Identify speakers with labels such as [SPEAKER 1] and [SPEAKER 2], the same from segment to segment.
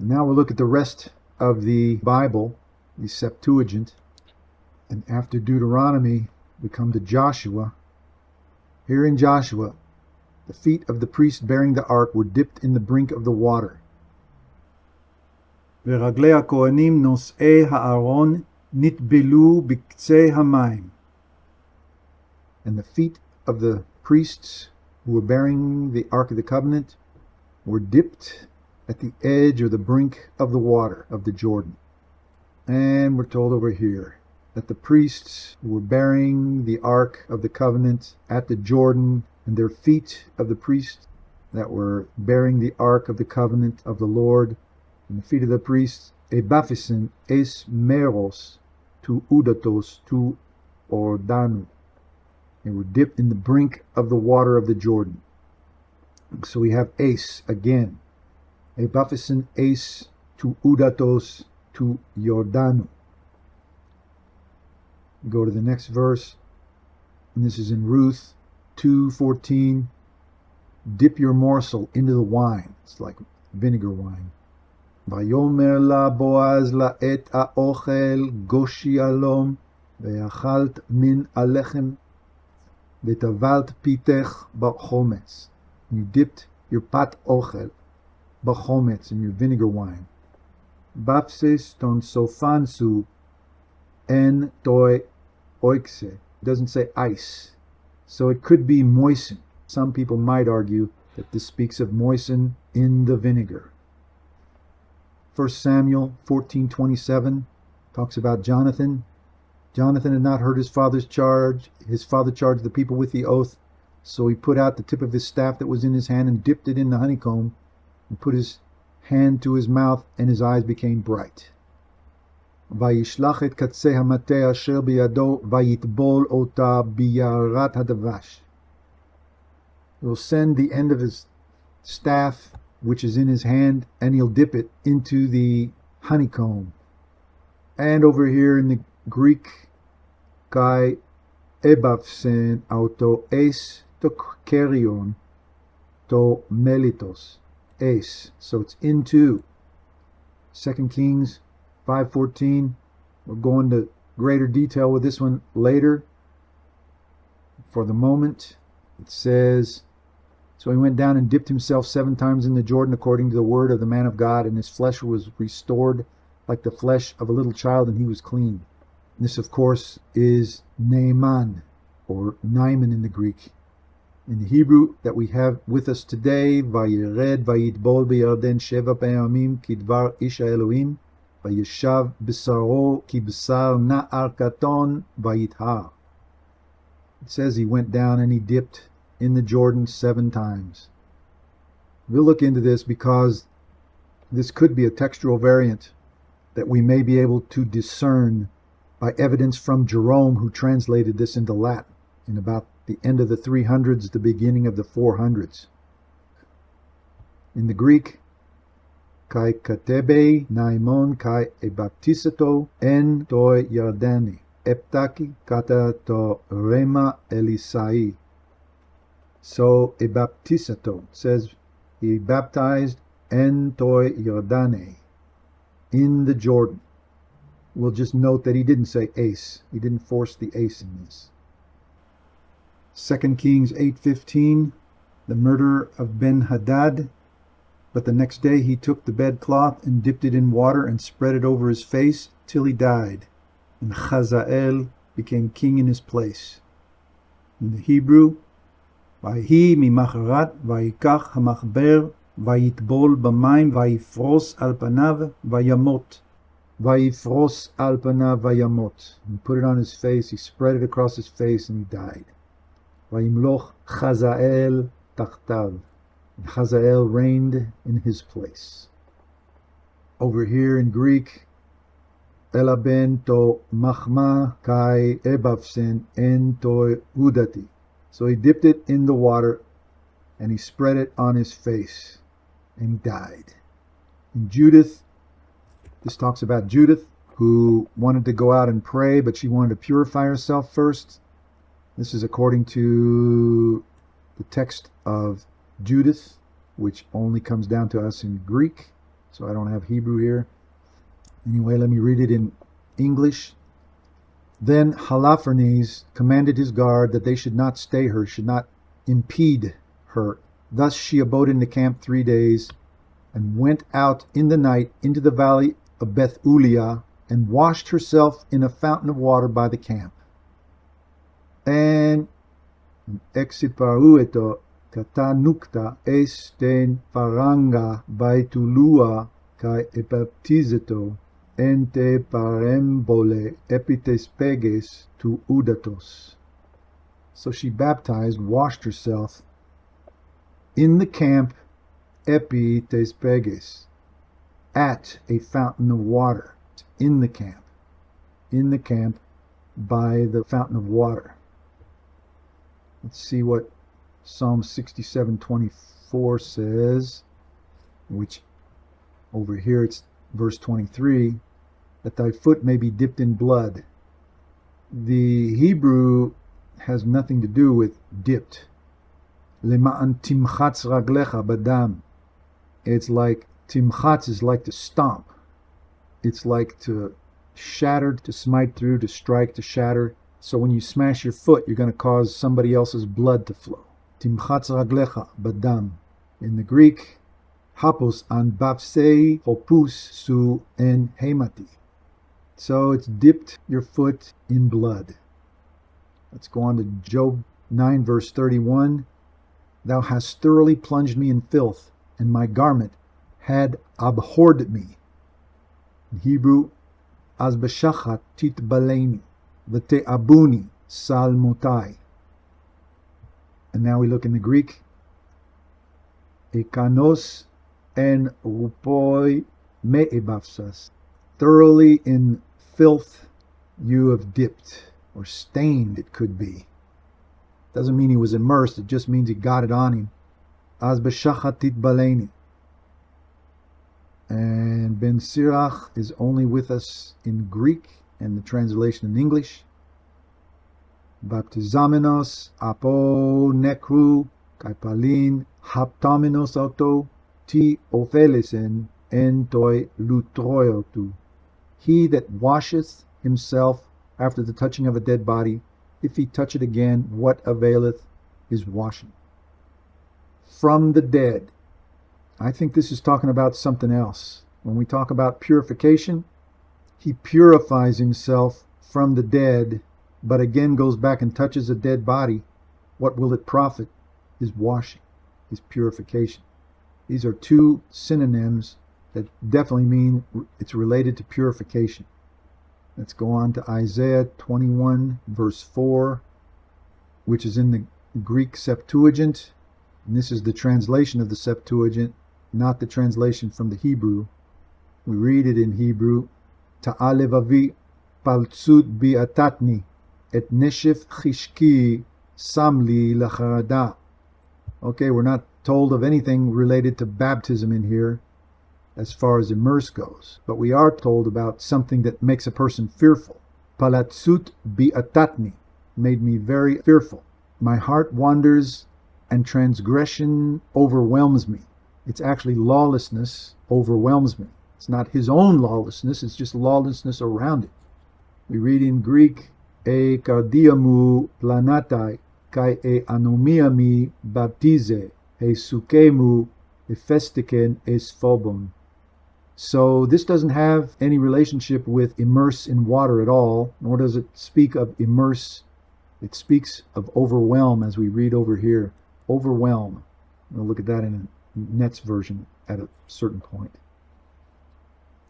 [SPEAKER 1] Now we'll look at the rest of the Bible, the Septuagint. And after Deuteronomy, we come to Joshua. Here in Joshua, the feet of the priest bearing the ark were dipped in the brink of the water. ורגלי הכהנים נושאי הארון נטבלו בקצה המים. And the feet of the priests who were bearing the Ark of the Covenant were dipped at the edge or the brink of the water of the Jordan. And we're told over here that the priests who were bearing the Ark of the Covenant at the Jordan, and their feet of the priests that were bearing the Ark of the Covenant of the Lord, and the feet of the priests, ebafisen es meros tu udatos tu ordanu. They were dipped in the brink of the water of the Jordan. So we have ace again. Ebafisen ace tu udatos tu Jordanu. Go to the next verse, and this is in Ruth 2:14. Dip your morsel into the wine. It's like vinegar wine. ויאמר לה בועז לעת האוכל גושי אלום ואכלת מן הלחם וטבלת פיתך בחומץ. You dipped your pat ochel b'chometz in your vinegar wine. Bapsis ton sofansu en toi oikse. Doesn't say ice, so it could be moisten. Some people might argue that this speaks of moisten in the vinegar. 1 Samuel 14:27 talks about Jonathan. Jonathan had not heard his father's charge. His father charged the people with the oath, so he put out the tip of his staff that was in his hand and dipped it in the honeycomb and put his hand to his mouth, and his eyes became bright. וישלח את קצה המטה אשר בידו ויטבול אותה ביערת הדבש. He will send the end of his staff, which is in his hand, and he'll dip it into the honeycomb. And over here in the Greek, kai ebafsen auto es to kerion to melitos es. So it's into 2 Kings 5:14. We'll go into greater detail with this one later. For the moment, it says, so he went down and dipped himself 7 times in the Jordan according to the word of the man of God, and his flesh was restored like the flesh of a little child, and he was clean. This, of course, is Naaman, or Naaman in the Greek. In the Hebrew that we have with us today, Vayered vayitbol biyarden sheva pa'amim kidvar isha Elohim, vayeshav b'saro ki b'sar na'ar katon vayithar. It says he went down and he dipped in the Jordan 7 times. We'll look into this because this could be a textual variant that we may be able to discern by evidence from Jerome, who translated this into Latin in about the end of the 300s, the beginning of the 400s. In the Greek, kai katebe naimon kai ebaptisato en toi yardani eptaki kata to rema elisai. So ebaptisato says he baptized en toi yardane, in the Jordan. We'll just note that he didn't say ace. He didn't force the ace in this. 2 Kings 8:15, the murder of Ben-Hadad. But the next day he took the bedcloth and dipped it in water and spread it over his face till he died. And Hazael became king in his place. In the Hebrew, Vahi mimacharat vayikach hamachber vayitbol b'mayim vayifros al panav vayamot. Vayifros al panav vayamot. He put it on his face, he spread it across his face, and he died. Vayimloch Hazael tachtav. And Hazael reigned in his place. Over here in Greek, Elaben to machma kai ebavsen en to udati. So he dipped it in the water and he spread it on his face and he died. In Judith, this talks about Judith, who wanted to go out and pray, but she wanted to purify herself first. This is according to the text of Judith, which only comes down to us in Greek. so I don't have Hebrew here. Anyway, let me read it in English. Then Holofernes commanded his guard that they should not stay her, should not impede her. Thus she abode in the camp 3 days, and went out in the night into the valley of Beth Ulia, and washed herself in a fountain of water by the camp. And exiparueto katanukta esten faranga baitulua kai baptizeto ente parembole epitespeges tu udatos. So she baptized, washed herself in the camp epitespeges, at a fountain of water, in the camp by the fountain of water. Let's see what Psalm 67:24 says, which over here it's verse 23, that thy foot may be dipped in blood. The Hebrew has nothing to do with dipped. Lema'an timchatz raglecha badam. It's like, timchatz is like to stomp. It's like to shatter, to smite through, to strike, to shatter. So when you smash your foot, you're going to cause somebody else's blood to flow. Timchatz raglecha badam. In the Greek, hapos an bapsei hopus su en hemati. So it's dipped your foot in blood. Let's go on to Job 9 verse 31. Thou hast thoroughly plunged me in filth, and my garment had abhorred me. In Hebrew, az b'shachat titbaleni, v'te'abuni salmotai. And now we look in the Greek. Ekanos en rupoi me'ebafsas. Thoroughly in filth you have dipped, or stained it could be. Doesn't mean he was immersed, it just means he got it on him. Az b'shachat titbaleni. And Ben Sirach is only with us in Greek, and the translation in English. Baptizamenos apo nekru kaipalin haptamenos auto ti ophelesen entoi lutroiotu. He that washeth himself after the touching of a dead body, if he touch it again, what availeth his washing? From the dead. I think this is talking about something else. When we talk about purification, he purifies himself from the dead, but again goes back and touches a dead body. What will it profit? His washing, his purification. These are two synonyms that definitely mean it's related to purification. Let's go on to Isaiah 21 verse 4, which is in the Greek Septuagint. And this is the translation of the Septuagint, not the translation from the Hebrew. We read it in Hebrew. Ta'alevavi paltsut bi'atatni et neshef chishki samli lacharada. Okay, we're not told of anything related to baptism in here as far as immerse goes, but we are told about something that makes a person fearful. Palatsut bi'atatni, made me very fearful. My heart wanders and transgression overwhelms me. It's actually lawlessness overwhelms me. It's not his own lawlessness, it's just lawlessness around it. We read in Greek, e kardiamu planatai kai e anomiami baptize e sukemu efestiken es phobon. So this doesn't have any relationship with immerse in water at all, nor does it speak of immerse. It speaks of overwhelm, as we read over here. Overwhelm. We'll look at that in Net's version at a certain point.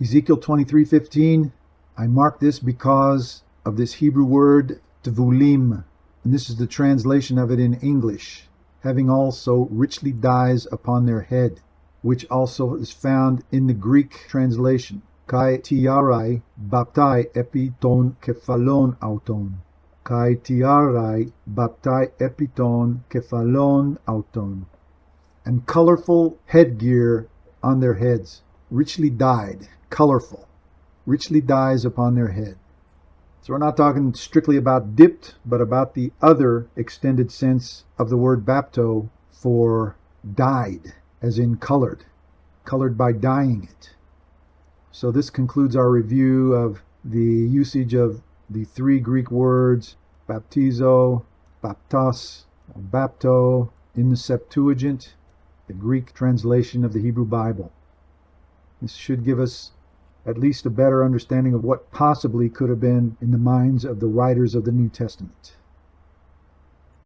[SPEAKER 1] Ezekiel 23:15. I mark this because of this Hebrew word tevulim, and this is the translation of it in English, having also richly dyes upon their head, which also is found in the Greek translation. Kai tiarai baptai epiton kephalon auton. Kai tiarai baptai epiton kephalon auton. And colorful headgear on their heads, richly dyed, colorful, richly dyes upon their head. So we're not talking strictly about dipped, but about the other extended sense of the word bapto for dyed, as in colored by dyeing it. So this concludes our review of the usage of the three Greek words baptizo, baptos, or bapto in the Septuagint, the Greek translation of the Hebrew Bible. This should give us at least a better understanding of what possibly could have been in the minds of the writers of the New Testament.